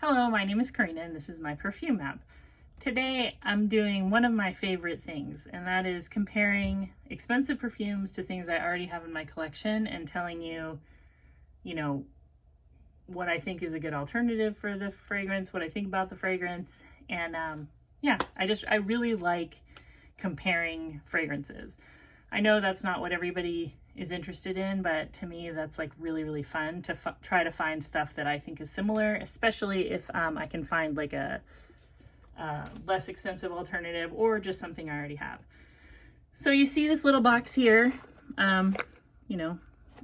Hello, my name is Karina and this is my perfume map. Today I'm doing one of my favorite things, and that is comparing expensive perfumes to things I already have in my collection and telling you, what I think is a good alternative for the fragrance, what I think about the fragrance. And I really like comparing fragrances. I know that's not what everybody is interested in, but to me that's like really fun to try to find stuff that I think is similar, especially if I can find like a less expensive alternative or just something I already have. So you see this little box here,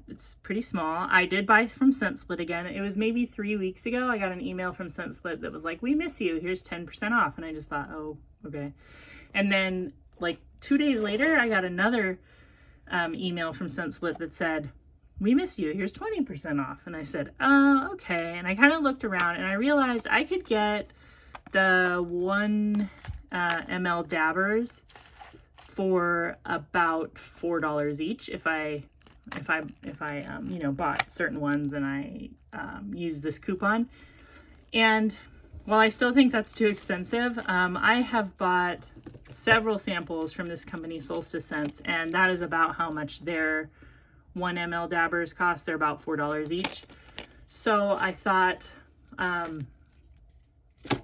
it's pretty small. I did buy from ScentSplit again. It was maybe 3 weeks ago. I got an email from ScentSplit that was like, "We miss you, here's 10% off." And I just thought, oh, okay. And then like 2 days later, I got another email from ScentSplit that said, "We miss you, here's 20% off." And I said, oh, okay. And I kind of looked around and I realized I could get the 1 ml dabbers for about $4 each if I bought certain ones and I used this coupon. And while I still think that's too expensive, I have bought several samples from this company, Solstice Scents, and that is about how much their 1 ml dabbers cost. They're about $4 each. So I thought,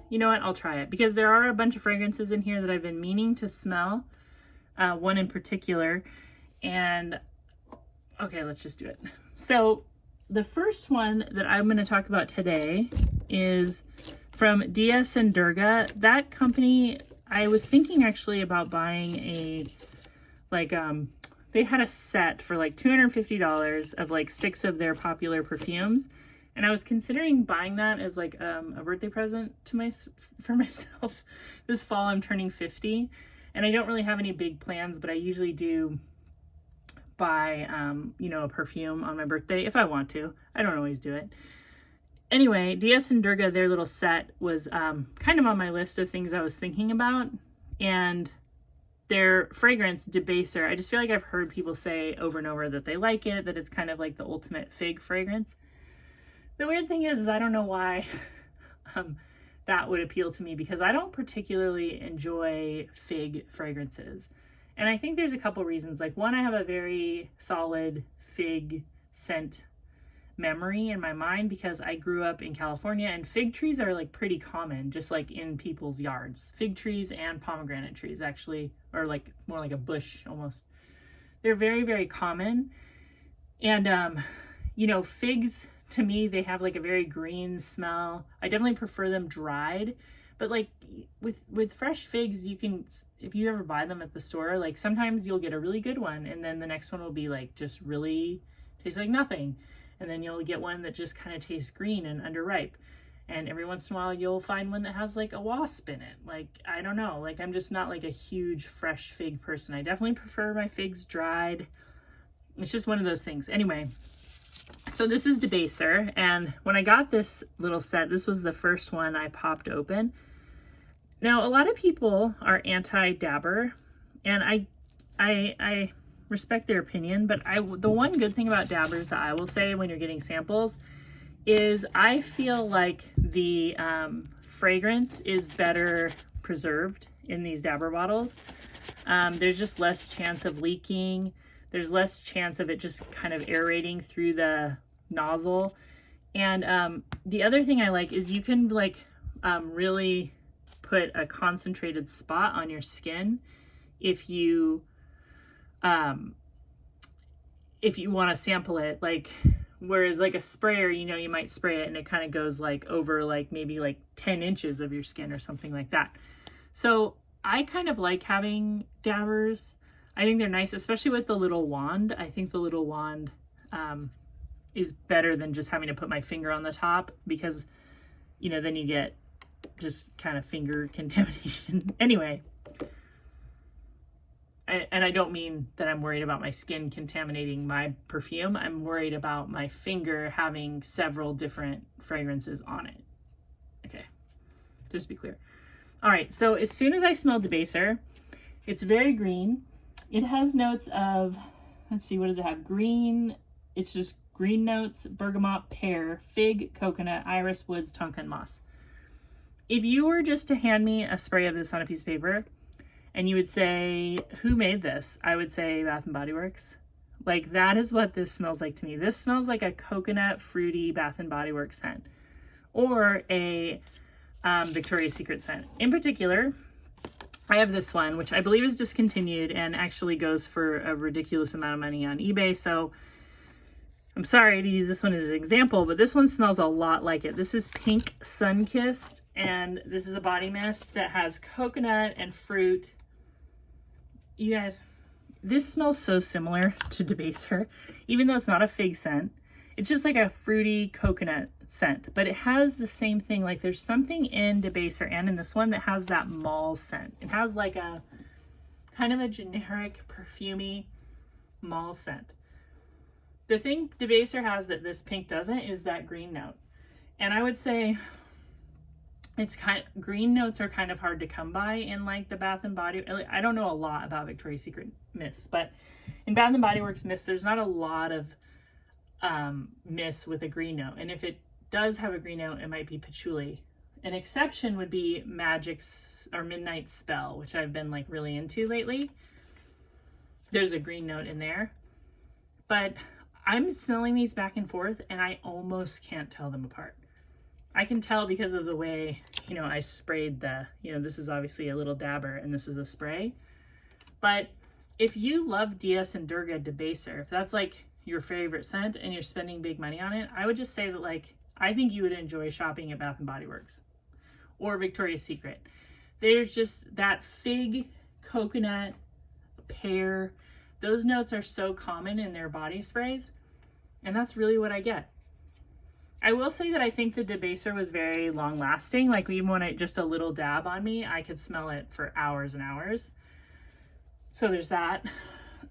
you know what, I'll try it, because there are a bunch of fragrances in here that I've been meaning to smell, one in particular. And okay, let's just do it. So the first one that I'm going to talk about today is from Debaser. That company, I was thinking actually about buying they had a set for like $250 of like 6 of their popular perfumes. And I was considering buying that as like a birthday present for myself. This fall I'm turning 50 and I don't really have any big plans, but I usually do buy a perfume on my birthday if I want to. I don't always do it. Anyway, Debaser, their little set was kind of on my list of things I was thinking about, and their fragrance, Debaser, I just feel like I've heard people say over and over that they like it, that it's kind of like the ultimate fig fragrance. The weird thing is I don't know why that would appeal to me, because I don't particularly enjoy fig fragrances. And I think there's a couple reasons. Like, one, I have a very solid fig scent memory in my mind because I grew up in California and fig trees are like pretty common, just like in people's yards. Fig trees and pomegranate trees actually, or like more like a bush almost. They're very common. And, figs to me, they have like a very green smell. I definitely prefer them dried. But like with fresh figs, you can, if you ever buy them at the store, like sometimes you'll get a really good one and then the next one will be like just really tastes like nothing. And then you'll get one that just kind of tastes green and underripe. And every once in a while you'll find one that has like a wasp in it. Like, I don't know, like I'm just not like a huge fresh fig person. I definitely prefer my figs dried. It's just one of those things. Anyway, so this is Debaser, and when I got this little set, this was the first one I popped open. Now, a lot of people are anti-dabber, and I respect their opinion, but the one good thing about dabbers that I will say when you're getting samples is I feel like the fragrance is better preserved in these dabber bottles. There's just less chance of leaking. There's less chance of it just kind of aerating through the nozzle. And the other thing I like is you can like really put a concentrated spot on your skin if you want to sample it. Like, whereas like a sprayer, you might spray it and it kind of goes like over like maybe like 10 inches of your skin or something like that. So I kind of like having dabbers. I think they're nice, especially with the little wand. I think the little wand is better than just having to put my finger on the top, because, then you get just kind of finger contamination. Anyway, and I don't mean that I'm worried about my skin contaminating my perfume. I'm worried about my finger having several different fragrances on it. Okay, just to be clear. All right, so as soon as I smell Debaser, it's very green. It has notes of, let's see, what does it have? Green, it's just green notes, bergamot, pear, fig, coconut, iris, woods, tonka, and moss. if you were just to hand me a spray of this on a piece of paper and you would say, who made this? I would say Bath and Body Works. Like, that is what this smells like to me. This smells like a coconut fruity Bath and Body Works scent, or a Victoria's Secret scent. In particular, I have this one, which I believe is discontinued and actually goes for a ridiculous amount of money on eBay. So I'm sorry to use this one as an example, but this one smells a lot like it. This is Pink Sun-Kissed, and this is a body mist that has coconut and fruit. You guys, this smells so similar to Debaser, even though it's not a fig scent. It's just like a fruity coconut scent, but it has the same thing. Like, there's something in Debaser and in this one that has that mall scent. It has like a kind of a generic perfumey mall scent. The thing Debaser has that this pink doesn't is that green note. And I would say green notes are kind of hard to come by in like the Bath and Body. I don't know a lot about Victoria's Secret mists, but in Bath and Body Works mists, there's not a lot of mists with a green note. And if it does have a green note, it might be patchouli. An exception would be Magic's or Midnight Spell, which I've been like really into lately. There's a green note in there, but I'm smelling these back and forth and I almost can't tell them apart. I can tell because of the way, I sprayed this is obviously a little dabber and this is a spray. But if you love DS and Durga Debaser, if that's like your favorite scent and you're spending big money on it, I would just say that I think you would enjoy shopping at Bath and Body Works or Victoria's Secret. There's just that fig, coconut, pear, those notes are so common in their body sprays, and that's really what I get. I will say that I think the Debaser was very long lasting. Like, even when it just a little dab on me, I could smell it for hours and hours. So there's that.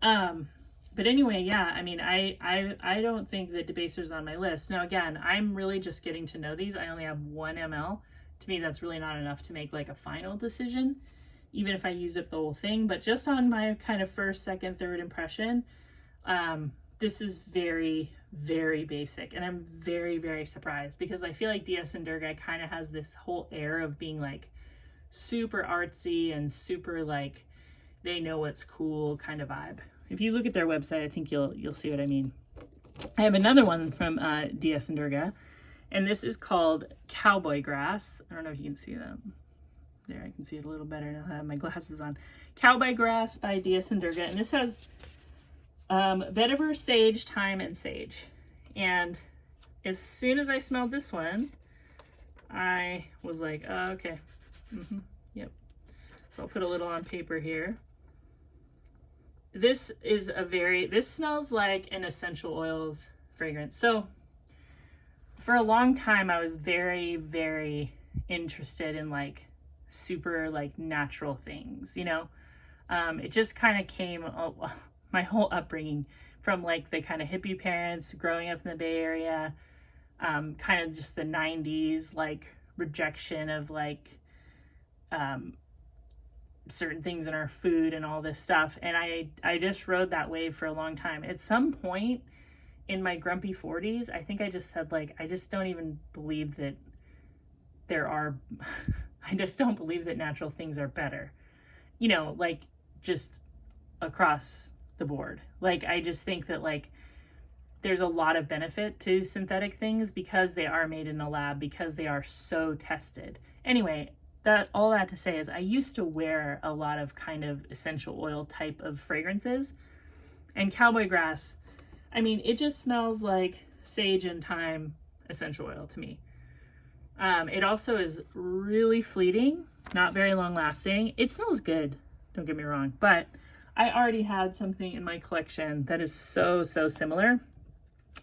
But anyway, yeah, I mean, I don't think that Debaser's on my list. Now, again, I'm really just getting to know these. I only have 1 ml. To me, that's really not enough to make like a final decision, even if I use up the whole thing. But just on my kind of first, second, third impression, this is very, very basic. And I'm very, very surprised because I feel like DS and Durga kind of has this whole air of being like super artsy and super like they know what's cool kind of vibe. If you look at their website, I think you'll see what I mean. I have another one from DS and Durga, and this is called Cowboy Grass. I don't know if you can see that. There, I can see it a little better now that I have my glasses on. Cowboy Grass by DS and Durga, and this has vetiver, sage, thyme, and sage. And as soon as I smelled this one, I was like, oh, okay. Yep. So I'll put a little on paper here. This smells like an essential oils fragrance. So for a long time, I was very, very interested in like super like natural things, it just kind of came, my whole upbringing from like the kind of hippie parents growing up in the Bay Area, kind of just the 90s, like rejection of like, certain things in our food and all this stuff. And I just rode that wave for a long time. At some point in my grumpy 40s, I think I just said like, I just don't even believe that I just don't believe that natural things are better, like just across the board. Like, I just think that like there's a lot of benefit to synthetic things because they are made in the lab, because they are so tested. Anyway, all that to say is I used to wear a lot of kind of essential oil type of fragrances, and Cowboy Grass, I mean, it just smells like sage and thyme essential oil to me. It also is really fleeting, not very long lasting. It smells good, don't get me wrong, but I already had something in my collection that is so similar.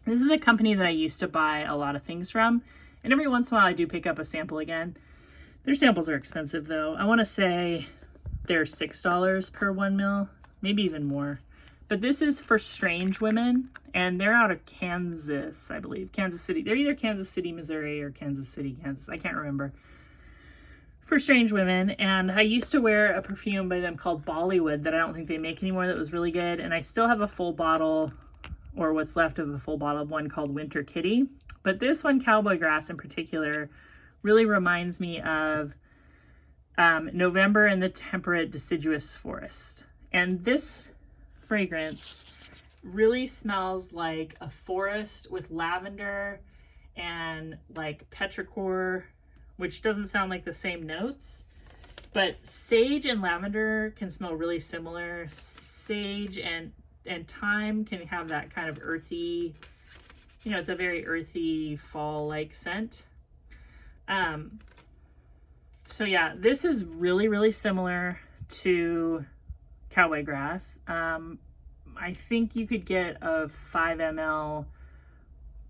This is a company that I used to buy a lot of things from, and every once in a while I do pick up a sample again. Their samples are expensive though. I want to say they're $6 per 1 ml, maybe even more. But this is for Strange Women, and they're out of Kansas, I believe. Kansas City. They're either Kansas City, Missouri, or Kansas City, Kansas. I can't remember. For Strange Women, and I used to wear a perfume by them called Bollywood that I don't think they make anymore that was really good, and I still have a full bottle, or what's left of a full bottle of one called Winter Kitty. But this one, Cowboy Grass in particular, really reminds me of November in the temperate deciduous forest. And this fragrance really smells like a forest with lavender and like petrichor, which doesn't sound like the same notes, but sage and lavender can smell really similar. Sage and thyme can have that kind of earthy, you know, it's a very earthy fall-like scent. So yeah, this is really, really similar to Cowboy Grass. I think you could get a 5 ml,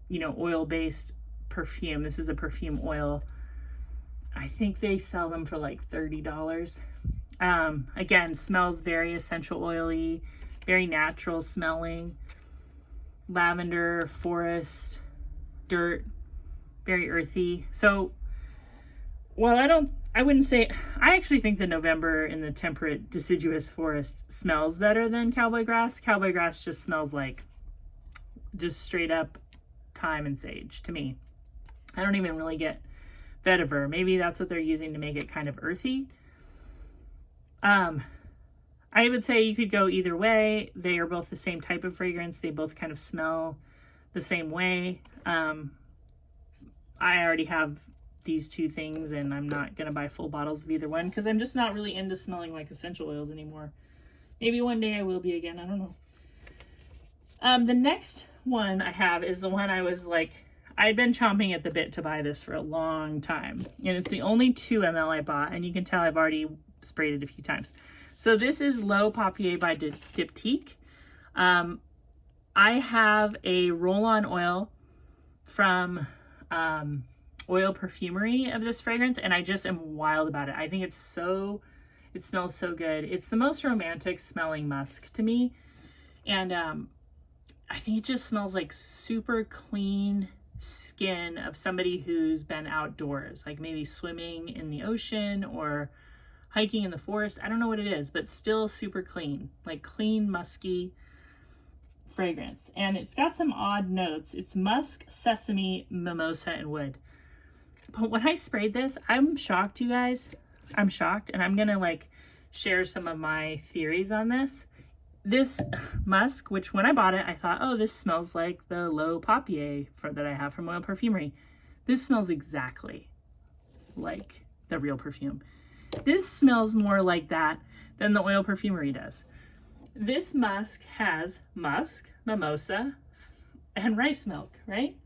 you know, oil-based perfume. This is a perfume oil. I think they sell them for like $30. Again, smells very essential oily, very natural smelling. Lavender, forest, dirt, very earthy. So, well, I wouldn't say, I actually think the November in the temperate deciduous forest smells better than Cowboy Grass. Cowboy Grass just smells like just straight up thyme and sage to me. I don't even really get vetiver. Maybe that's what they're using to make it kind of earthy. I would say you could go either way. They are both the same type of fragrance. They both kind of smell the same way. I already have these two things and I'm not going to buy full bottles of either one because I'm just not really into smelling like essential oils anymore. Maybe one day I will be again. I don't know. The next one I have is the one I was like, I'd been chomping at the bit to buy this for a long time. And it's the only 2 ml I bought. And you can tell I've already sprayed it a few times. So this is L'Eau Papier by Diptyque. I have a roll-on oil from Oil Perfumery of this fragrance, and I just am wild about it. I think it smells so good. It's the most romantic smelling musk to me. And I think it just smells like super clean skin of somebody who's been outdoors, like maybe swimming in the ocean or hiking in the forest. I don't know what it is, but still super clean, like clean, musky fragrance. And it's got some odd notes. It's musk, sesame, mimosa, and wood. But when I sprayed this, I'm shocked, you guys. I'm shocked, and I'm gonna like share some of my theories on this. This musk, which when I bought it, I thought, oh, this smells like the L'Eau Papier that I have from Oil Perfumery. This smells exactly like the real perfume. This smells more like that than the Oil Perfumery does. This musk has musk, mimosa, and rice milk, right?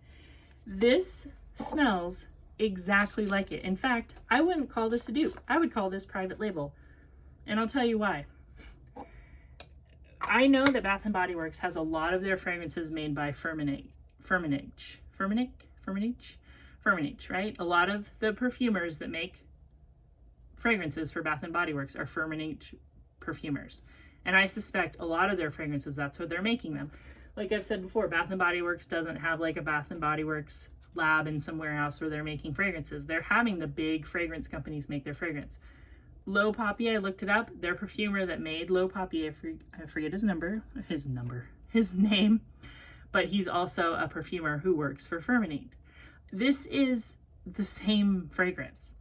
This smells exactly like it. In fact, I wouldn't call this a dupe. I would call this private label. And I'll tell you why. I know that Bath & Body Works has a lot of their fragrances made by Firmenich, right? A lot of the perfumers that make fragrances for Bath & Body Works are Firmenich perfumers. And I suspect a lot of their fragrances, that's what they're making them. Like I've said before, Bath & Body Works doesn't have like a Bath & Body Works lab in some warehouse where they're making fragrances. They're having the big fragrance companies make their fragrance. L'Eau Papier, I looked it up. Their perfumer that made L'Eau Papier, I forget his name, but he's also a perfumer who works for Firmenich. This is the same fragrance.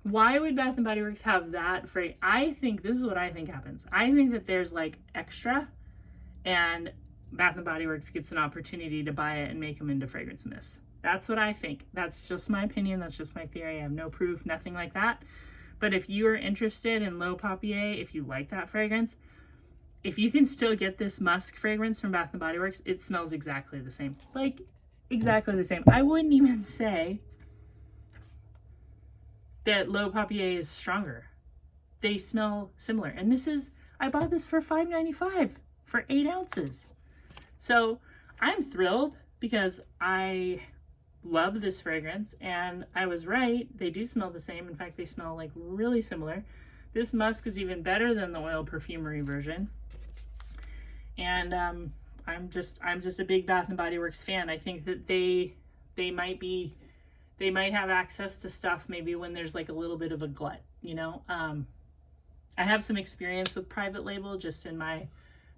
Why would Bath & Body Works have that fragrance? I think this is what I think happens. I think that there's like extra, and Bath & Body Works gets an opportunity to buy it and make them into fragrance mist. That's what I think. That's just my opinion. That's just my theory. I have no proof, nothing like that. But if you are interested in L'Eau Papier, if you like that fragrance, if you can still get this musk fragrance from Bath & Body Works, it smells exactly the same. Like, exactly the same. I wouldn't even say that L'Eau Papier is stronger. They smell similar. And this is, I bought this for $5.95 for 8 ounces. So I'm thrilled because I love this fragrance, and I was right. They do smell the same. In fact, they smell like really similar. This musk is even better than the Oil Perfumery version. And I'm just a big Bath & Body Works fan. I think that they might have access to stuff maybe when there's like a little bit of a glut, you know. I have some experience with private label just in my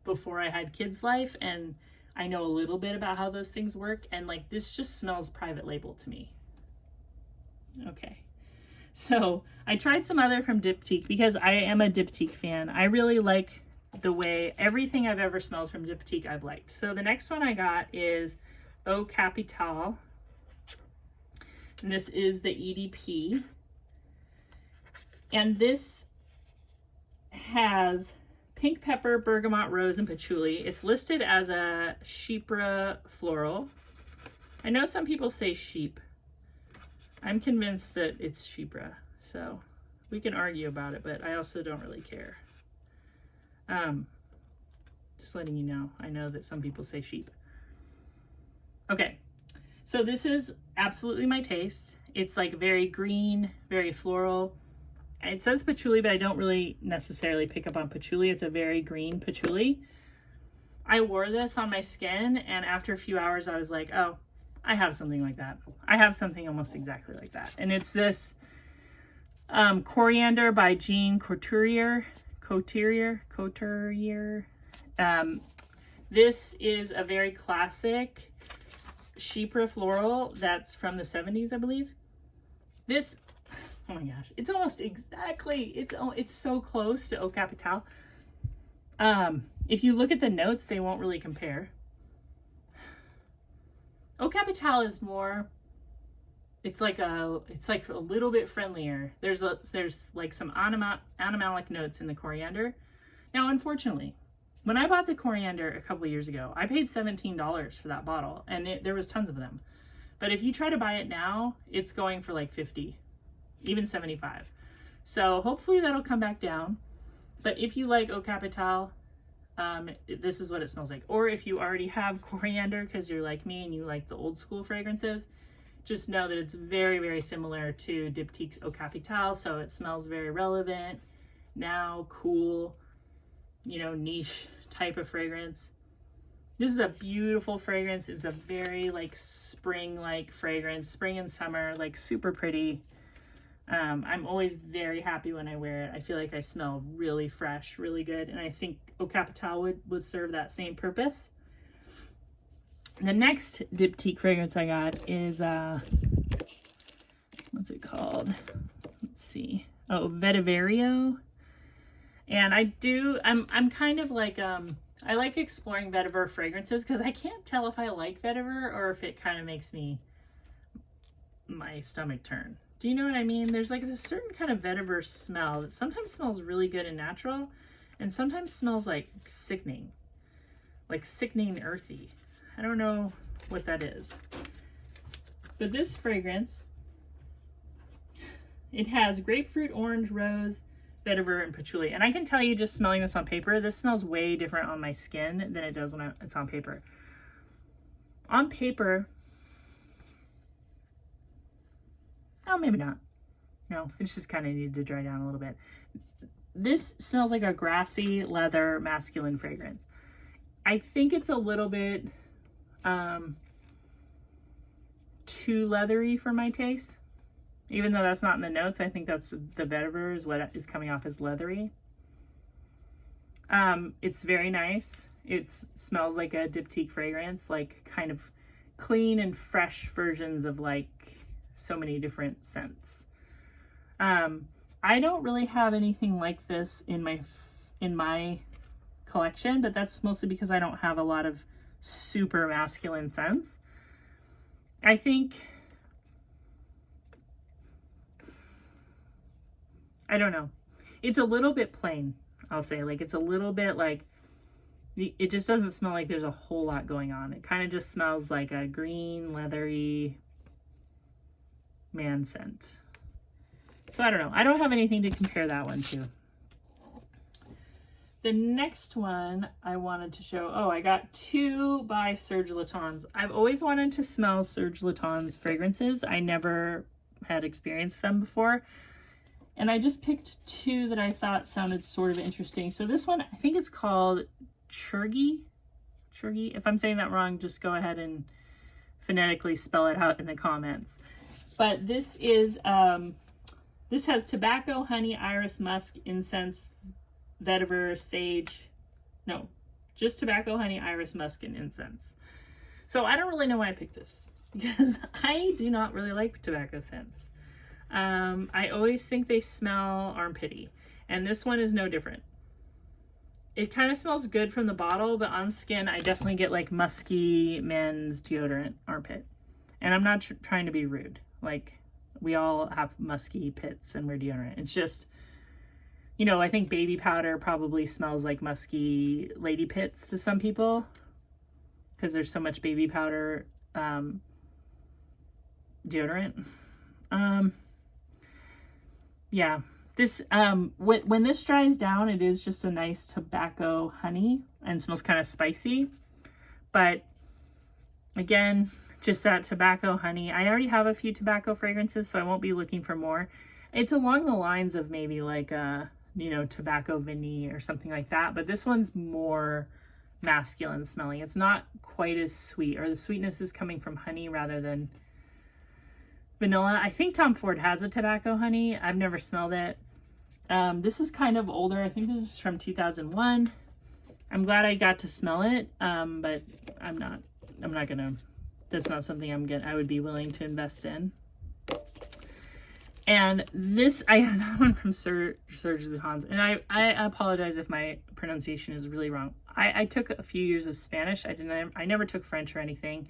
before I had kids life, and I know a little bit about how those things work, and like this just smells private label to me. Okay. So I tried some other from Diptyque because I am a Diptyque fan. I really like the way everything I've ever smelled from Diptyque I've liked. So the next one I got is Eau Capitale. And this is the EDP. And this has pink pepper, bergamot, rose, and patchouli. It's listed as a chypre floral. I know some people say sheep. I'm convinced that it's chypre, so we can argue about it, but I also don't really care. Just letting you know. I know that some people say sheep. Okay, so this is absolutely my taste. It's like very green, very floral. It says patchouli, but I don't really necessarily pick up on patchouli. It's a very green patchouli. I wore this on my skin, and after a few hours, I was like, oh, I have something like that. I have something almost exactly like that. And it's this Coriandre by Jean Couturier. This is a very classic chypre floral that's from the 70s, I believe. This, oh my gosh, it's almost exactly, it's so close to Eau Capitale. If you look at the notes, they won't really compare. Eau Capitale is more, it's like a little bit friendlier. There's like some animalic notes in the Coriandre. Now, unfortunately, when I bought the Coriandre a couple years ago, I paid $17 for that bottle, and there was tons of them. But if you try to buy it now, it's going for like 50, even 75. So hopefully that'll come back down. But if you like Eau Capitale, this is what it smells like. Or if you already have Coriandre because you're like me and you like the old school fragrances, just know that it's very, very similar to Diptyque's Eau Capitale. So it smells very relevant, now cool, you know, niche type of fragrance. This is a beautiful fragrance. It's a very like spring-like fragrance, spring and summer, like super pretty. I'm always very happy when I wear it. I feel like I smell really fresh, really good. And I think Eau Capitale would serve that same purpose. The next Diptyque fragrance I got is, what's it called? Let's see. Oh, Vetyverio. And I'm kind of like, I like exploring vetiver fragrances because I can't tell if I like vetiver or if it kind of makes my stomach turn. Do you know what I mean? There's like this certain kind of vetiver smell that sometimes smells really good and natural and sometimes smells like sickening earthy. I don't know what that is. But this fragrance, it has grapefruit, orange, rose, vetiver, and patchouli. And I can tell you just smelling this on paper, this smells way different on my skin than it does when it's on paper. On paper, oh, maybe not. No, it's just kind of needed to dry down a little bit. This smells like a grassy leather masculine fragrance. I think it's a little bit too leathery for my taste. Even though that's not in the notes, I think that's the vetiver is what is coming off as leathery. It's very nice. It smells like a Diptyque fragrance, like kind of clean and fresh versions of like so many different scents. I don't really have anything like this in my collection, but that's mostly because I don't have a lot of super masculine scents. I think, I don't know. It's a little bit plain, I'll say. Like, it's a little bit like, it just doesn't smell like there's a whole lot going on. It kind of just smells like a green, leathery man scent. So I don't know. I don't have anything to compare that one to. The next one I wanted to show, oh, I got two by Serge Lutens. I've always wanted to smell Serge Lutens fragrances. I never had experienced them before. And I just picked two that I thought sounded sort of interesting. So this one, I think it's called Chergui. Chergui. If I'm saying that wrong, just go ahead and phonetically spell it out in the comments. But this is, this has tobacco, honey, iris, musk, incense, vetiver, sage. No, just tobacco, honey, iris, musk, and incense. So I don't really know why I picked this because I do not really like tobacco scents. I always think they smell armpity, and this one is no different. It kind of smells good from the bottle, but on skin, I definitely get like musky men's deodorant armpit. And I'm not trying to be rude. Like, we all have musky pits and wear deodorant. It's just, you know, I think baby powder probably smells like musky lady pits to some people because there's so much baby powder deodorant. Yeah. This when this dries down, it is just a nice tobacco honey and smells kind of spicy. But again, just that tobacco honey. I already have a few tobacco fragrances, so I won't be looking for more. It's along the lines of maybe like a, you know, tobacco vanille or something like that, but this one's more masculine smelling. It's not quite as sweet, or the sweetness is coming from honey rather than vanilla. I think Tom Ford has a tobacco honey. I've never smelled it. This is kind of older. I think this is from 2001. I'm glad I got to smell it, but I'm not gonna, that's not something I would be willing to invest in. And this, I got another one from Serge Lutens, and I apologize if my pronunciation is really wrong. I took a few years of Spanish. I never took French or anything.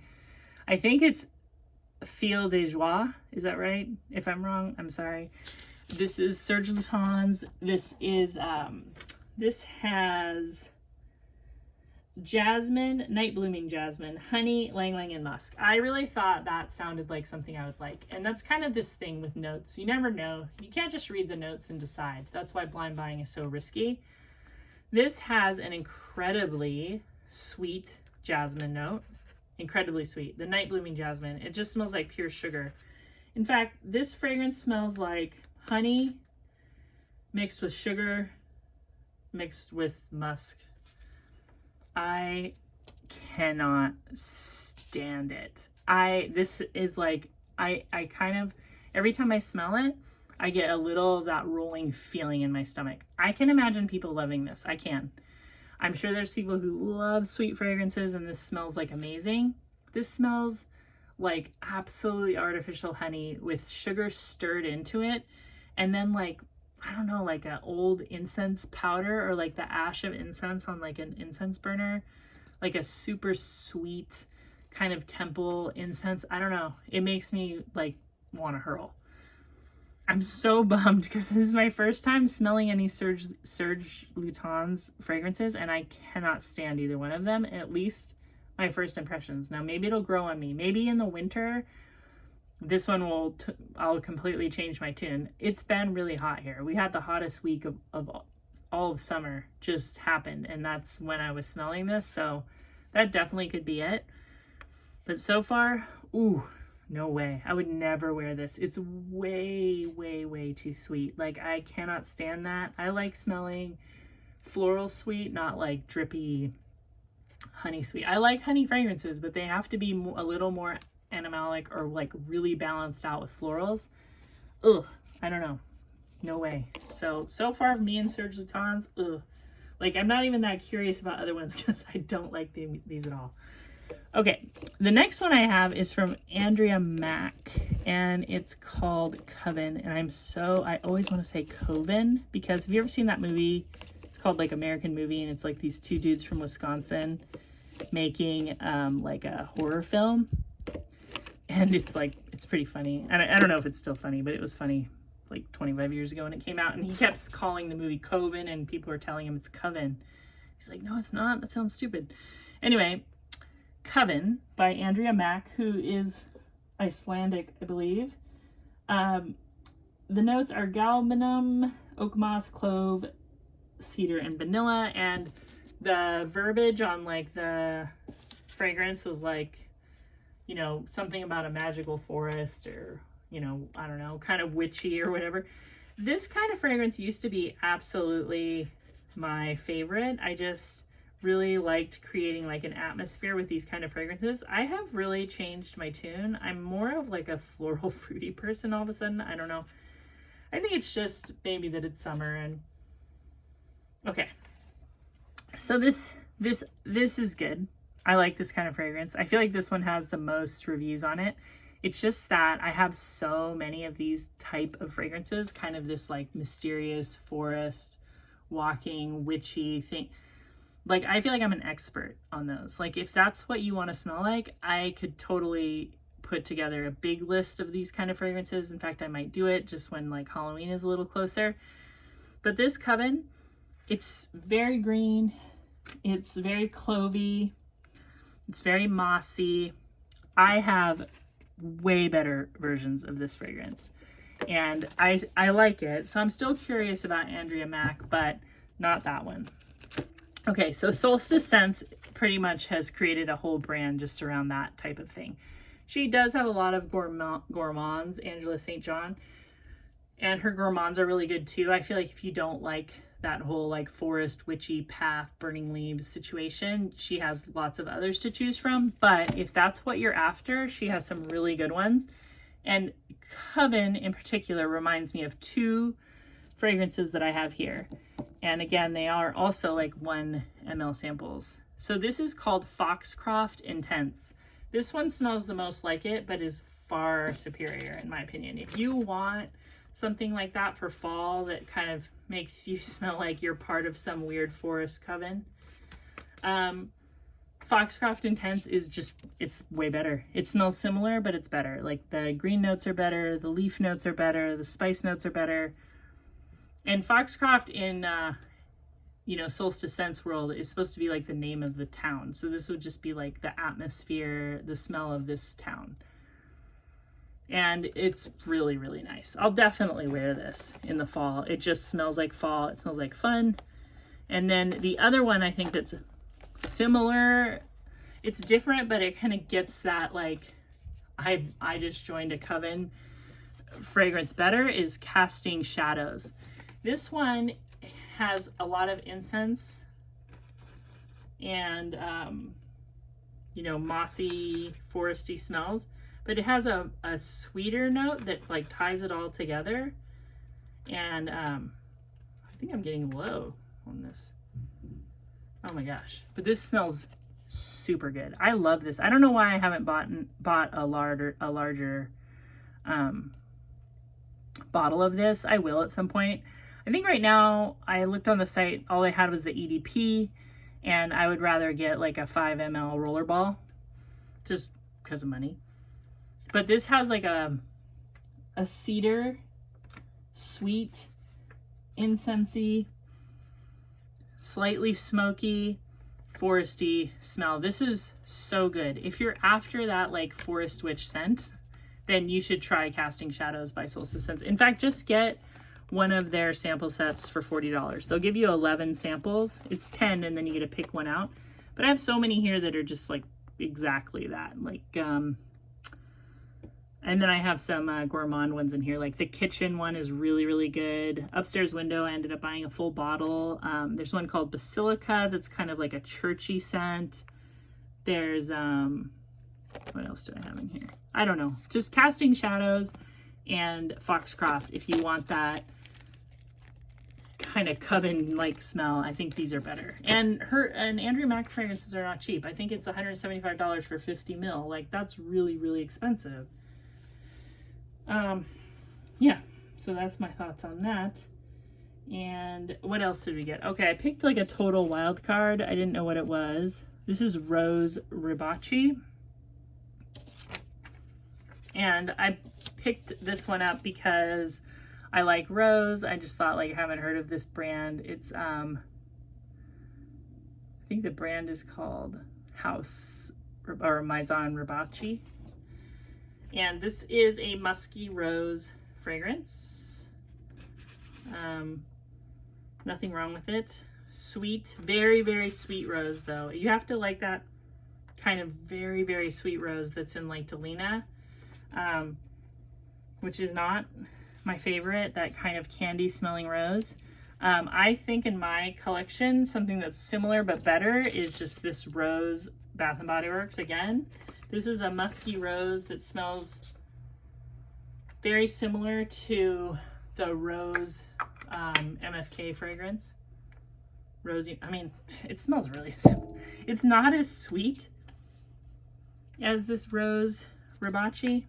I think it's Fil de Joie. Is that right? If I'm wrong, I'm sorry. This is Serge Lutens. This has jasmine, night blooming jasmine, honey, lang lang, and musk. I really thought that sounded like something I would like. And that's kind of this thing with notes. You never know. You can't just read the notes and decide. That's why blind buying is so risky. This has an incredibly sweet jasmine note. Incredibly sweet. The night blooming jasmine. It just smells like pure sugar. In fact, this fragrance smells like honey mixed with sugar mixed with musk. I cannot stand it. This is like, I kind of, every time I smell it, I get a little of that rolling feeling in my stomach. I can imagine people loving this. I can. I'm sure there's people who love sweet fragrances and this smells like amazing. This smells like absolutely artificial honey with sugar stirred into it. And then like, I don't know, like an old incense powder or like the ash of incense on like an incense burner, like a super sweet kind of temple incense. I don't know. It makes me like want to hurl. I'm so bummed because this is my first time smelling any Serge Lutens fragrances, and I cannot stand either one of them, at least my first impressions. Now, maybe it'll grow on me. Maybe in the winter, this one I'll completely change my tune. It's been really hot here. We had the hottest week of all of summer just happened, and that's when I was smelling this, so that definitely could be it. But so far, ooh, no way. I would never wear this. It's way, way, way too sweet. Like, I cannot stand that. I like smelling floral sweet, not like drippy honey sweet. I like honey fragrances, but they have to be a little more animalic or like really balanced out with florals. Ugh, I don't know. No way. So far, me and Serge Lutens, ugh. Like, I'm not even that curious about other ones because I don't like these at all. Okay, the next one I have is from Andrea Mack, and it's called Coven, and I always want to say Coven, because have you ever seen that movie? It's called like American Movie, and it's like these two dudes from Wisconsin making like a horror film, and it's pretty funny. And I don't know if it's still funny, but it was funny like 25 years ago when it came out, and he kept calling the movie Coven, and people were telling him it's Coven. He's like, no, it's not. That sounds stupid. Anyway, Coven by Andrea Mack, who is Icelandic, I believe. The notes are galbanum, oak moss, clove, cedar, and vanilla. And the verbiage on like the fragrance was like, you know, something about a magical forest, or, you know, I don't know, kind of witchy or whatever. This kind of fragrance used to be absolutely my favorite. I just really liked creating like an atmosphere with these kind of fragrances. I have really changed my tune. I'm more of like a floral fruity person all of a sudden. I don't know. I think it's just maybe that it's summer. And okay, so this is good. I like this kind of fragrance. I feel like this one has the most reviews on it. It's just that I have so many of these type of fragrances, kind of this like mysterious forest, walking, witchy thing. Like, I feel like I'm an expert on those. Like, if that's what you want to smell like, I could totally put together a big list of these kind of fragrances. In fact, I might do it just when like Halloween is a little closer. But this Coven, it's very green. It's very clovey. It's very mossy. I have way better versions of this fragrance, and I like it. So I'm still curious about Andrea Mack, but not that one. Okay, so Solstice Scents pretty much has created a whole brand just around that type of thing. She does have a lot of gourmands, Angela St. John, and her gourmands are really good too. I feel like if you don't like that whole like forest, witchy path, burning leaves situation, she has lots of others to choose from. But if that's what you're after, she has some really good ones. And Coven in particular reminds me of two fragrances that I have here. And again, they are also like 1 ml samples. So this is called Foxcroft Intense. This one smells the most like it, but is far superior in my opinion. If you want something like that for fall that kind of makes you smell like you're part of some weird forest coven, Foxcroft Intense is just, it's way better. It smells similar, but it's better. Like the green notes are better, the leaf notes are better, the spice notes are better. And Foxcroft in, you know, Solstice Scents world is supposed to be like the name of the town. So this would just be like the atmosphere, the smell of this town. And it's really, really nice. I'll definitely wear this in the fall. It just smells like fall. It smells like fun. And then the other one I think that's similar, it's different, but it kind of gets that like, I just joined a coven fragrance better, is Casting Shadows. This one has a lot of incense and, you know, mossy, foresty smells. But it has a sweeter note that like ties it all together. And I think I'm getting low on this. Oh my gosh. But this smells super good. I love this. I don't know why I haven't bought a larger bottle of this. I will at some point. I think right now I looked on the site, all they had was the EDP, and I would rather get like a 5 ml rollerball just because of money. But this has like a cedar, sweet, incensey, slightly smoky, foresty smell. This is so good. If you're after that like forest witch scent, then you should try Casting Shadows by Solstice Scents. In fact, just get one of their sample sets for $40. They'll give you 11 samples. It's 10 and then you get to pick one out. But I have so many here that are just like exactly that. Like, and then I have some gourmand ones in here. Like the kitchen one is really, really good. Upstairs window, I ended up buying a full bottle. There's one called Basilica that's kind of like a churchy scent. There's, what else do I have in here? I don't know. Just Casting Shadows and Foxcroft. If you want that kind of coven-like smell, I think these are better. And Andrea Mack fragrances are not cheap. I think it's $175 for 50 ml. Like that's really, really expensive. Yeah, so that's my thoughts on that. And what else did we get? Okay, I picked like a total wild card. I didn't know what it was. This is Rose Rebatchi. And I picked this one up because I like Rose. I just thought like I haven't heard of this brand. It's I think the brand is called House or Maison Rebatchi. And this is a musky rose fragrance. Nothing wrong with it. Sweet, very, very sweet rose though. You have to like that kind of very, very sweet rose that's in like Delina, which is not my favorite, that kind of candy smelling rose. I think in my collection, something that's similar but better is just this rose Bath & Body Works again. This is a musky rose that smells very similar to the Rose MFK fragrance. Rosy, I mean, it smells really similar. It's not as sweet as this Rose Rebatchi,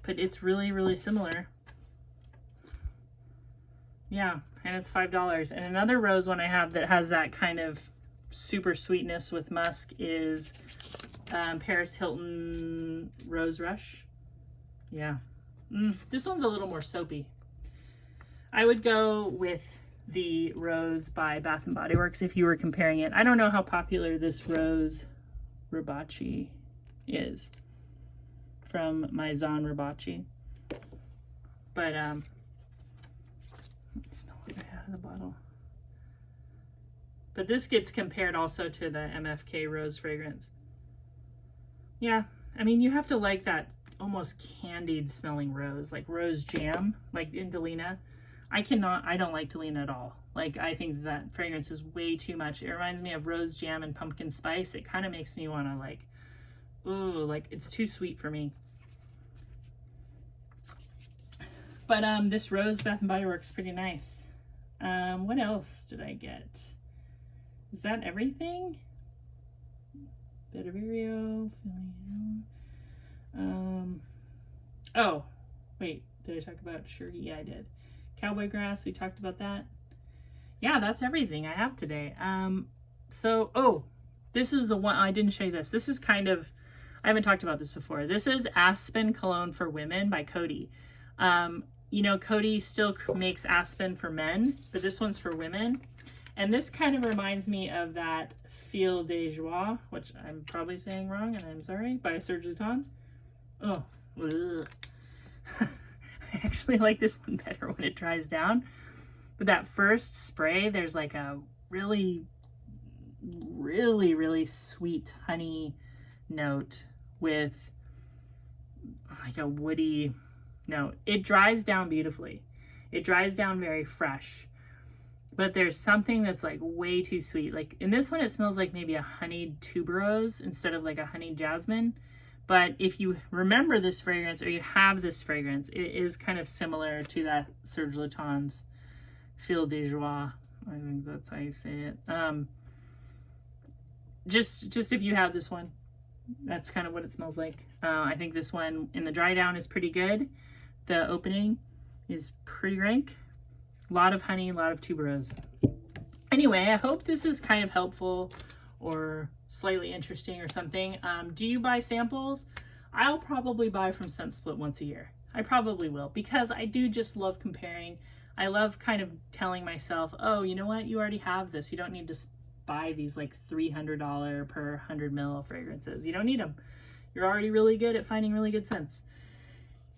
but it's really, really similar. Yeah, and it's $5. And another rose one I have that has that kind of super sweetness with musk is Paris Hilton Rose Rush. Yeah. This one's a little more soapy. I would go with the rose by Bath and Body Works if you were comparing it. I don't know how popular this rose Rebatchi is from Maison Rebatchi, but let me smell it right out of the bottle. But this gets compared also to the MFK rose fragrance. Yeah, I mean, you have to like that almost candied smelling rose, like rose jam, like in Delina. I don't like Delina at all. Like, I think that fragrance is way too much. It reminds me of rose jam and pumpkin spice. It kind of makes me want to like, ooh, like it's too sweet for me. But this rose Bath and Body Works is pretty nice. What else did I get? Is that everything? Vetyverio. Oh, wait, did I talk about Chergui? Yeah, I did. Cowboy Grass, we talked about that. Yeah, that's everything I have today. Oh, this is the one, I didn't show you this. This is kind of, I haven't talked about this before. This is Aspen Cologne for Women by Coty. You know, Coty still makes Aspen for men, but this one's for women. And this kind of reminds me of that Fil de Joie, which I'm probably saying wrong, and I'm sorry, by Serge Lutens. Oh, I actually like this one better when it dries down. But that first spray, there's like a really, really, really sweet honey note with like a woody note. It dries down beautifully. It dries down very fresh. But there's something that's like way too sweet. Like in this one, it smells like maybe a honeyed tuberose instead of like a honeyed jasmine. But if you remember this fragrance or you have this fragrance, it is kind of similar to that Serge Lutens Fil de Joie. I think that's how you say it. Just if you have this one, that's kind of what it smells like. I think this one in the dry down is pretty good. The opening is pretty rank. A lot of honey, a lot of tuberose. Anyway, I hope this is kind of helpful or slightly interesting or something. Do you buy samples? I'll probably buy from Scent Split once a year. I probably will, because I do just love comparing. I love kind of telling myself, oh, you know what? You already have this. You don't need to buy these like $300 per 100 ml fragrances. You don't need them. You're already really good at finding really good scents.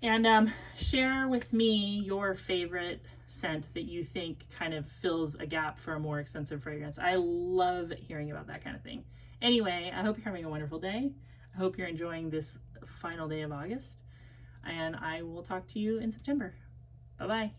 And share with me your favorite scent that you think kind of fills a gap for a more expensive fragrance. I love hearing about that kind of thing. Anyway, I hope you're having a wonderful day. I hope you're enjoying this final day of August. And I will talk to you in September. Bye-bye.